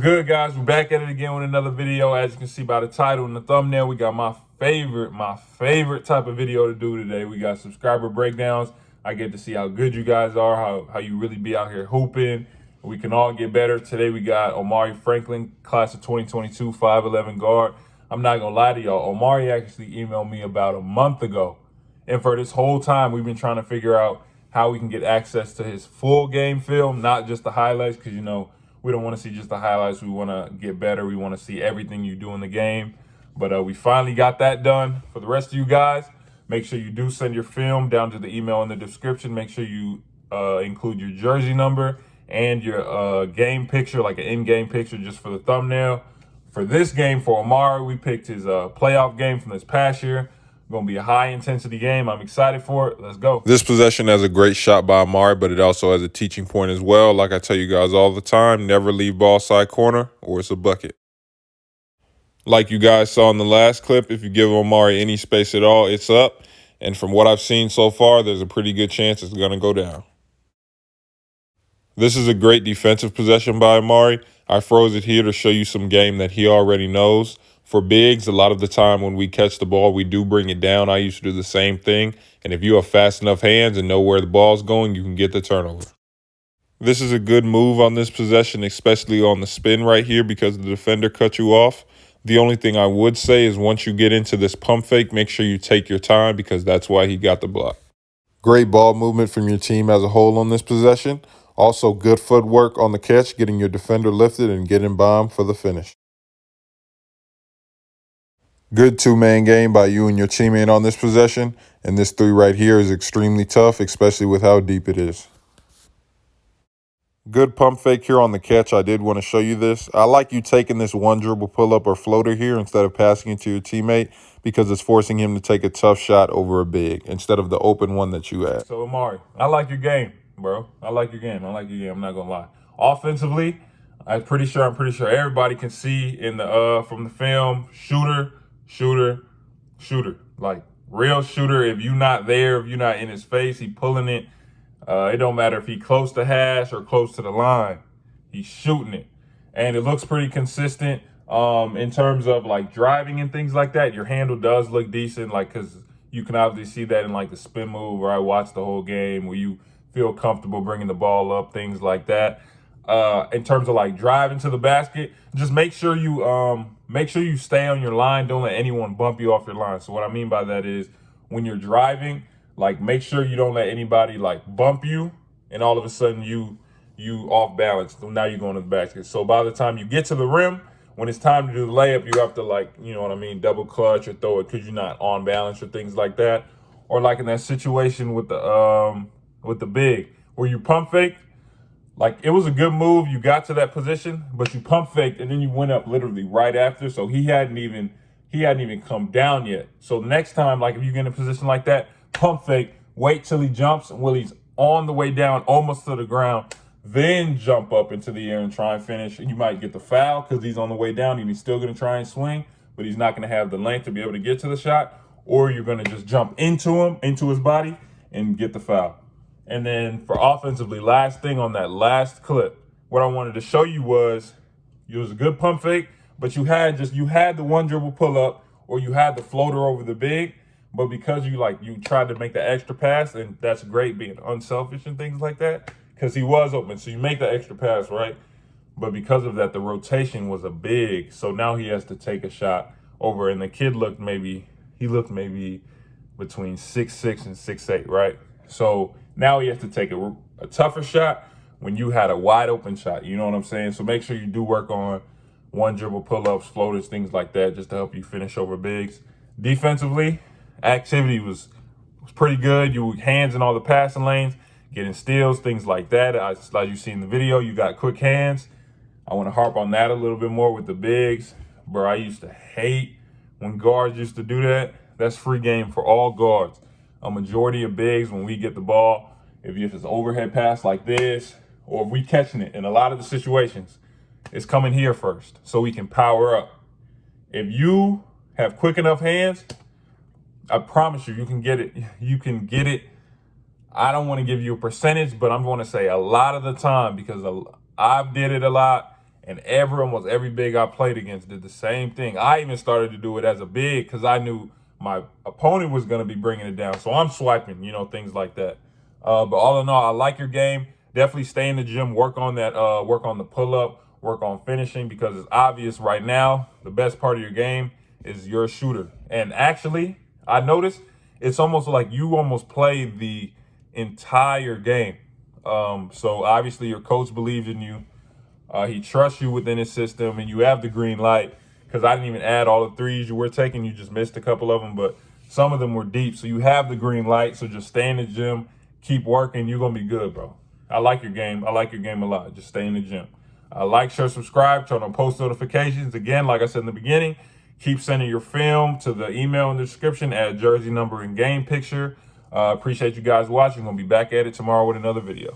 good, guys? We're back at it again with another video. As you can see by the title and the thumbnail, we got my favorite type of video to do today. We got subscriber breakdowns. I get to see how good you guys are, how you really be out here hooping. We can all get better. Today we got Omari Franklin, class of 2022, 5'11" guard. I'm not gonna lie to y'all, Omari actually emailed me about a month ago. And for this whole time, we've been trying to figure out how we can get access to his full game film, not just the highlights, because we don't want to see just the highlights. We want to get better. We want to see everything you do in the game. But we finally got that done. For the rest of you guys, make sure you do send your film down to the email in the description. Make sure you include your jersey number and your game picture, like an in-game picture just for the thumbnail. For this game, for Omari, we picked his playoff game from this past year. Going to be a high-intensity game. I'm excited for it. Let's go. This possession has a great shot by Omari, but it also has a teaching point as well. Like I tell you guys all the time, never leave ball side corner or it's a bucket. Like you guys saw in the last clip, if you give Omari any space at all, it's up. And from what I've seen so far, there's a pretty good chance it's going to go down. This is a great defensive possession by Omari. I froze it here to show you some game that he already knows. For bigs, a lot of the time when we catch the ball, we do bring it down. I used to do the same thing. And if you have fast enough hands and know where the ball's going, you can get the turnover. This is a good move on this possession, especially on the spin right here because the defender cut you off. The only thing I would say is once you get into this pump fake, make sure you take your time because that's why he got the block. Great ball movement from your team as a whole on this possession. Also good footwork on the catch, getting your defender lifted and getting bomb for the finish. Good two-man game by you and your teammate on this possession. And this three right here is extremely tough, especially with how deep it is. Good pump fake here on the catch. I did want to show you this. I like you taking this one dribble pull-up or floater here instead of passing it to your teammate because it's forcing him to take a tough shot over a big instead of the open one that you had. So, Omari, I like your game, bro. I like your game. I'm not going to lie. Offensively, I'm pretty sure everybody can see in the from the film, shooter. Like, real shooter. If you're not there, if you're not in his face, he pulling it. It don't matter if he close to hash or close to the line. He's shooting it. And it looks pretty consistent in terms of, like, driving and things like that. Your handle does look decent, like, because you can obviously see that in, like, the spin move where I watched the whole game where you feel comfortable bringing the ball up, things like that. In terms of, like, driving to the basket, just make sure you stay on your line. Don't let anyone bump you off your line. So what I mean by that is when you're driving, like, make sure you don't let anybody, like, bump you and all of a sudden you off balance. So now you're going to the basket. So by the time you get to the rim, when it's time to do the layup, you have to, like, you know what I mean, double clutch or throw it because you're not on balance or things like that. Or like in that situation with the big where you pump fake. Like, it was a good move. You got to that position, but you pump faked and then you went up literally right after. So he hadn't even come down yet. So next time, like, if you get in a position like that, pump fake, wait till he jumps and while he's on the way down almost to the ground, then jump up into the air and try and finish. And you might get the foul because he's on the way down and he's still going to try and swing, but he's not going to have the length to be able to get to the shot. Or you're going to just jump into his body and get the foul. And then for offensively, last thing on that last clip, what I wanted to show you was it was a good pump fake, but you had the one dribble pull up or you had the floater over the big, but because you tried to make the extra pass, and that's great being unselfish and things like that, because he was open. So you make the extra pass, right? But because of that, the rotation was a big. So now he has to take a shot over, and the kid looked maybe between 6'6" and 6'8", right? So now he has to take a tougher shot when you had a wide open shot. You know what I'm saying? So make sure you do work on one dribble pull-ups, floaters, things like that, just to help you finish over bigs. Defensively, activity was pretty good. You hands in all the passing lanes, getting steals, things like that. As you see in the video, you got quick hands. I want to harp on that a little bit more with the bigs. Bro, I used to hate when guards used to do that. That's free game for all guards. A majority of bigs, when we get the ball, if it's an overhead pass like this, or if we catching it, in a lot of the situations, it's coming here first so we can power up. If you have quick enough hands, I promise you, you can get it. You can get it. I don't want to give you a percentage, but I'm going to say a lot of the time because I've did it a lot And almost every big I played against did the same thing. I even started to do it as a big because I knew my opponent was going to be bringing it down. So I'm swiping, things like that. But all in all, I like your game. Definitely stay in the gym, work on that, work on the pull-up, work on finishing, because it's obvious right now the best part of your game is you're a shooter. And actually, I noticed it's almost like you almost play the entire game. So obviously your coach believes in you. He trusts you within his system, and you have the green light, because I didn't even add all the threes you were taking. You just missed a couple of them, but some of them were deep. So you have the green light. So just stay in the gym, keep working. You're going to be good, bro. I like your game. I like your game a lot. Just stay in the gym. Like, share, subscribe, turn on post notifications. Again, like I said in the beginning, keep sending your film to the email in the description, add jersey number and game picture. Appreciate you guys watching. We'll be back at it tomorrow with another video.